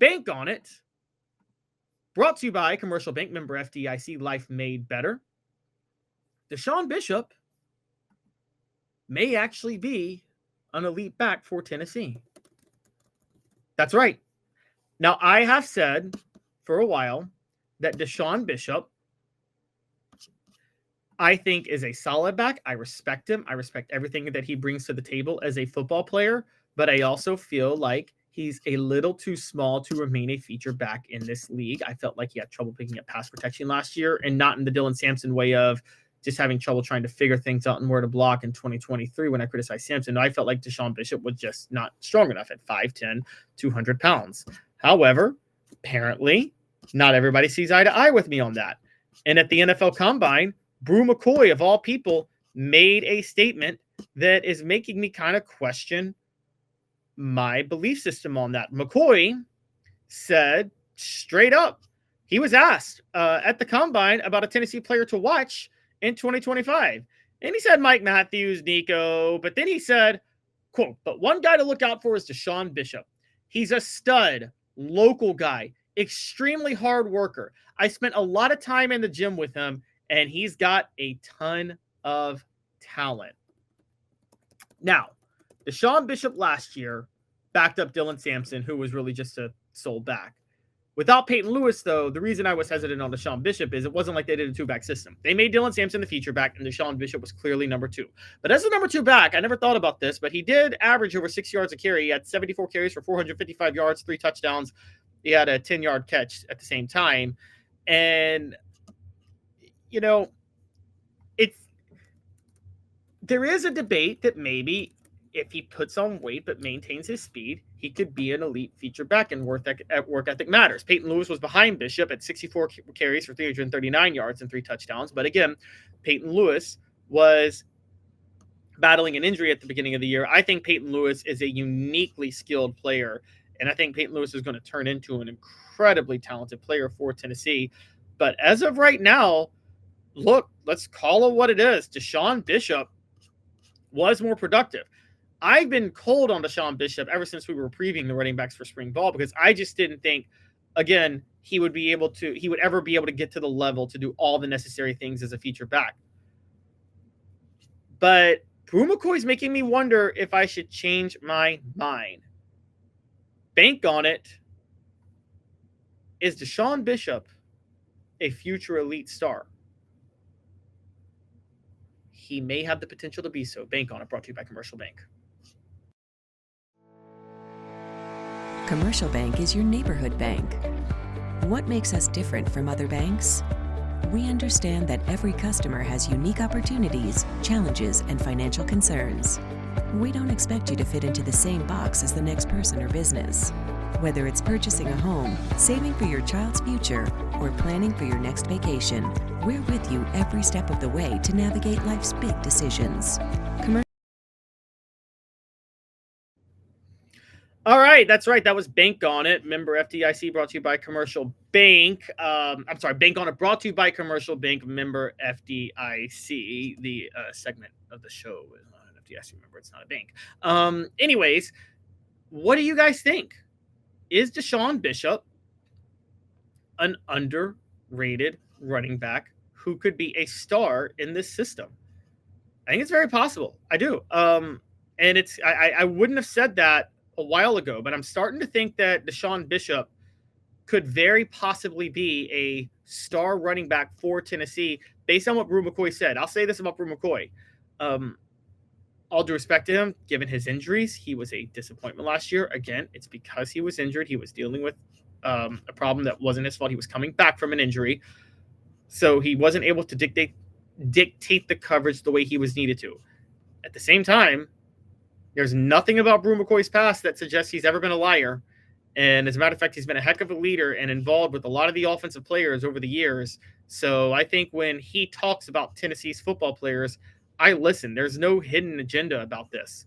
Bank on it. Brought to you by Commercial Bank, member FDIC, life made better. DeSean Bishop may actually be an elite back for Tennessee. That's right. Now, I have said for a while that DeSean Bishop, I think, is a solid back. I respect him. I respect everything that he brings to the table as a football player, but I also feel like he's a little too small to remain a feature back in this league. I felt like he had trouble picking up pass protection last year, and not in the Dylan Sampson way of just having trouble trying to figure things out and where to block in 2023 when I criticized Sampson. I felt like DeSean Bishop was just not strong enough at 5'10", 200 pounds. However, apparently, not everybody sees eye to eye with me on that. And at the NFL Combine, Bru McCoy, of all people, made a statement that is making me kind of question my belief system on that. McCoy said straight up, he was asked at the Combine about a Tennessee player to watch in 2025. And he said Mike Matthews, Nico, but then he said, quote, but one guy to look out for is DeSean Bishop. He's a stud, local guy, extremely hard worker. I spent a lot of time in the gym with him, and he's got a ton of talent. Now, DeSean Bishop last year backed up Dylan Sampson, who was really just a sole back. Without Peyton Lewis, though, the reason I was hesitant on DeSean Bishop is it wasn't like they did a two-back system. They made Dylan Sampson the feature back, and DeSean Bishop was clearly number two. But as a number two back, I never thought about this, but he did average over 6 yards a carry. He had 74 carries for 455 yards, 3 touchdowns. He had a 10-yard catch at the same time. And, you know, there is a debate that maybe if he puts on weight but maintains his speed, he could be an elite feature back, and work ethic matters. Peyton Lewis was behind Bishop at 64 carries for 339 yards and 3 touchdowns. But again, Peyton Lewis was battling an injury at the beginning of the year. I think Peyton Lewis is a uniquely skilled player, and I think Peyton Lewis is going to turn into an incredibly talented player for Tennessee. But as of right now, look, let's call it what it is. DeSean Bishop was more productive. I've been cold on DeSean Bishop ever since we were previewing the running backs for spring ball, because I just didn't think, again, he would ever be able to get to the level to do all the necessary things as a feature back. But Bru McCoy is making me wonder if I should change my mind. Bank on it. Is DeSean Bishop a future elite star? He may have the potential to be so. Bank on it. Brought to you by Commercial Bank. Commercial Bank is your neighborhood bank. What makes us different from other banks? We understand that every customer has unique opportunities, challenges, and financial concerns. We don't expect you to fit into the same box as the next person or business. Whether it's purchasing a home, saving for your child's future, or planning for your next vacation, we're with you every step of the way to navigate life's big decisions. All right, that's right. That was Bank on It. Member FDIC, brought to you by Commercial Bank. Bank on It, brought to you by Commercial Bank, member FDIC. The segment of the show is not an FDIC member. It's not a bank. Anyways, what do you guys think? Is DeSean Bishop an underrated running back who could be a star in this system? I think it's very possible. I do. And I wouldn't have said that a while ago, but I'm starting to think that DeSean Bishop could very possibly be a star running back for Tennessee based on what Bru McCoy said. I'll say this about Bru McCoy. All due respect to him, given his injuries, he was a disappointment last year. Again, it's because he was injured. He was dealing with a problem that wasn't his fault. He was coming back from an injury, so he wasn't able to dictate the coverage the way he was needed to. At the same time, there's nothing about Bru McCoy's past that suggests he's ever been a liar. And as a matter of fact, he's been a heck of a leader and involved with a lot of the offensive players over the years. So I think when he talks about Tennessee's football players, I listen. There's no hidden agenda about this.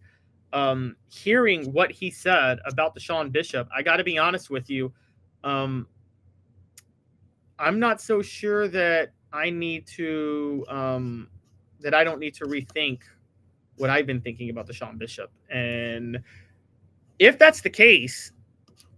Hearing what he said about DeSean Bishop, I got to be honest with you. I'm not so sure that I don't need to rethink what I've been thinking about DeSean Bishop. And if that's the case,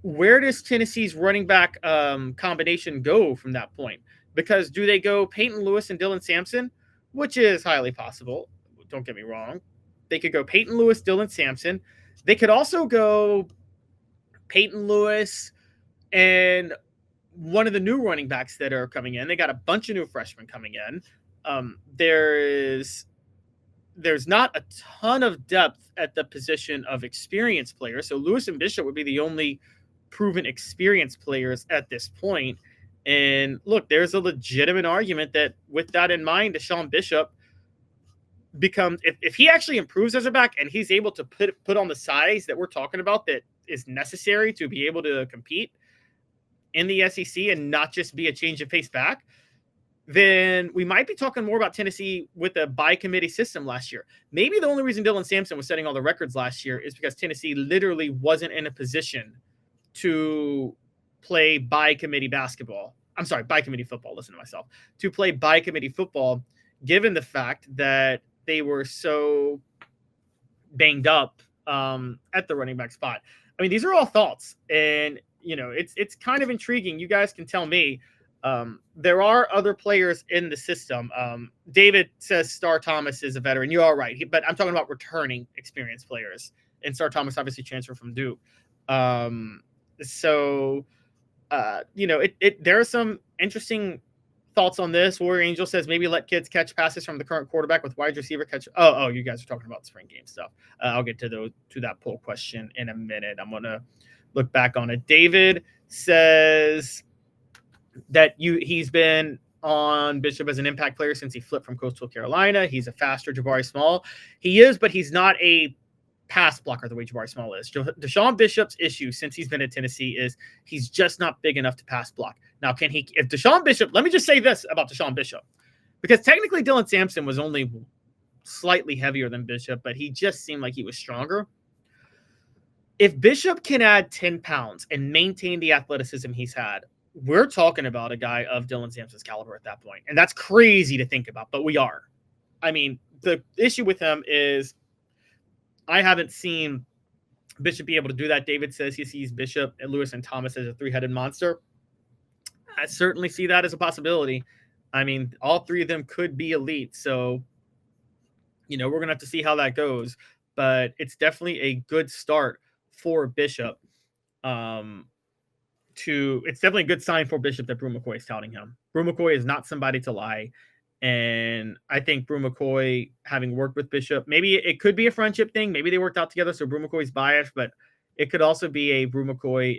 where does Tennessee's running back combination go from that point? Because do they go Peyton Lewis and Dylan Sampson, which is highly possible. Don't get me wrong. They could go Peyton Lewis, Dylan Sampson. They could also go Peyton Lewis and one of the new running backs that are coming in. They got a bunch of new freshmen coming in. There's not a ton of depth at the position of experienced players. So Lewis and Bishop would be the only proven experienced players at this point. And look, there's a legitimate argument that with that in mind, DeSean Bishop becomes, if he actually improves as a back and he's able to put on the size that we're talking about that is necessary to be able to compete in the SEC and not just be a change of pace back, then we might be talking more about Tennessee with a by committee system last year. Maybe the only reason Dylan Sampson was setting all the records last year is because Tennessee literally wasn't in a position to play by committee basketball. I'm sorry, by committee football. Listen to myself. To play by committee football, given the fact that they were so banged up at the running back spot. I mean, these are all thoughts, and it's kind of intriguing. You guys can tell me. There are other players in the system. David says Star Thomas is a veteran. You are right, but I'm talking about returning experienced players. And Star Thomas obviously transferred from Duke. There are some interesting thoughts on this. Warrior Angel says maybe let kids catch passes from the current quarterback with wide receiver catch. Oh, you guys are talking about spring game stuff. I'll get to that poll question in a minute. I'm gonna look back on it. David says that he's been on Bishop as an impact player since he flipped from Coastal Carolina. He's a faster Jabari Small. He is, but he's not a pass blocker the way Jabari Small is. DeSean Bishop's issue since he's been at Tennessee is he's just not big enough to pass block. Now, if DeSean Bishop, let me just say this about DeSean Bishop, because technically Dylan Sampson was only slightly heavier than Bishop, but he just seemed like he was stronger. If Bishop can add 10 pounds and maintain the athleticism he's had, we're talking about a guy of Dylan Sampson's caliber at that point. And that's crazy to think about, but we are. I mean, the issue with him is I haven't seen Bishop be able to do that. David says he sees Bishop and Lewis and Thomas as a three-headed monster. I certainly see that as a possibility. I mean, all three of them could be elite. So, we're going to have to see how that goes. But it's definitely a good start for Bishop. It's definitely a good sign for Bishop that Bru McCoy is touting him. Bru McCoy is not somebody to lie. And I think Bru McCoy, having worked with Bishop, maybe it could be a friendship thing. Maybe they worked out together, so Bru McCoy's biased, but it could also be a Bru McCoy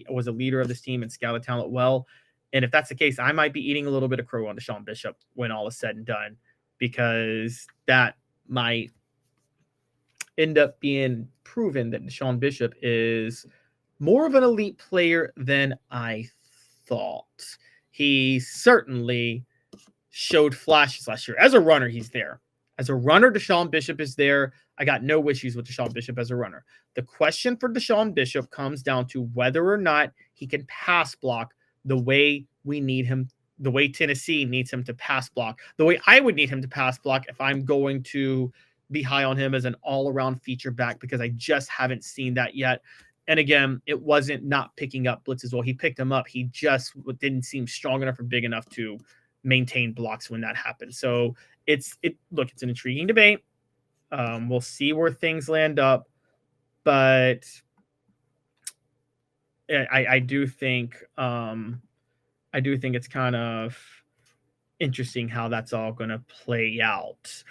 was a leader of this team and scouted talent well. And if that's the case, I might be eating a little bit of crow on DeSean Bishop when all is said and done, because that might end up being proven that DeSean Bishop is more of an elite player than I thought. He certainly showed flashes last year. As a runner, he's there. As a runner, DeSean Bishop is there. I got no issues with DeSean Bishop as a runner. The question for DeSean Bishop comes down to whether or not he can pass block the way we need him, the way Tennessee needs him to pass block, the way I would need him to pass block if I'm going to be high on him as an all-around feature back, because I just haven't seen that yet. And again, it wasn't not picking up blitzes. Well, he picked them up. He just didn't seem strong enough or big enough to maintain blocks when that happened. So it's an intriguing debate. We'll see where things land up, but I do think it's kind of interesting how that's all going to play out.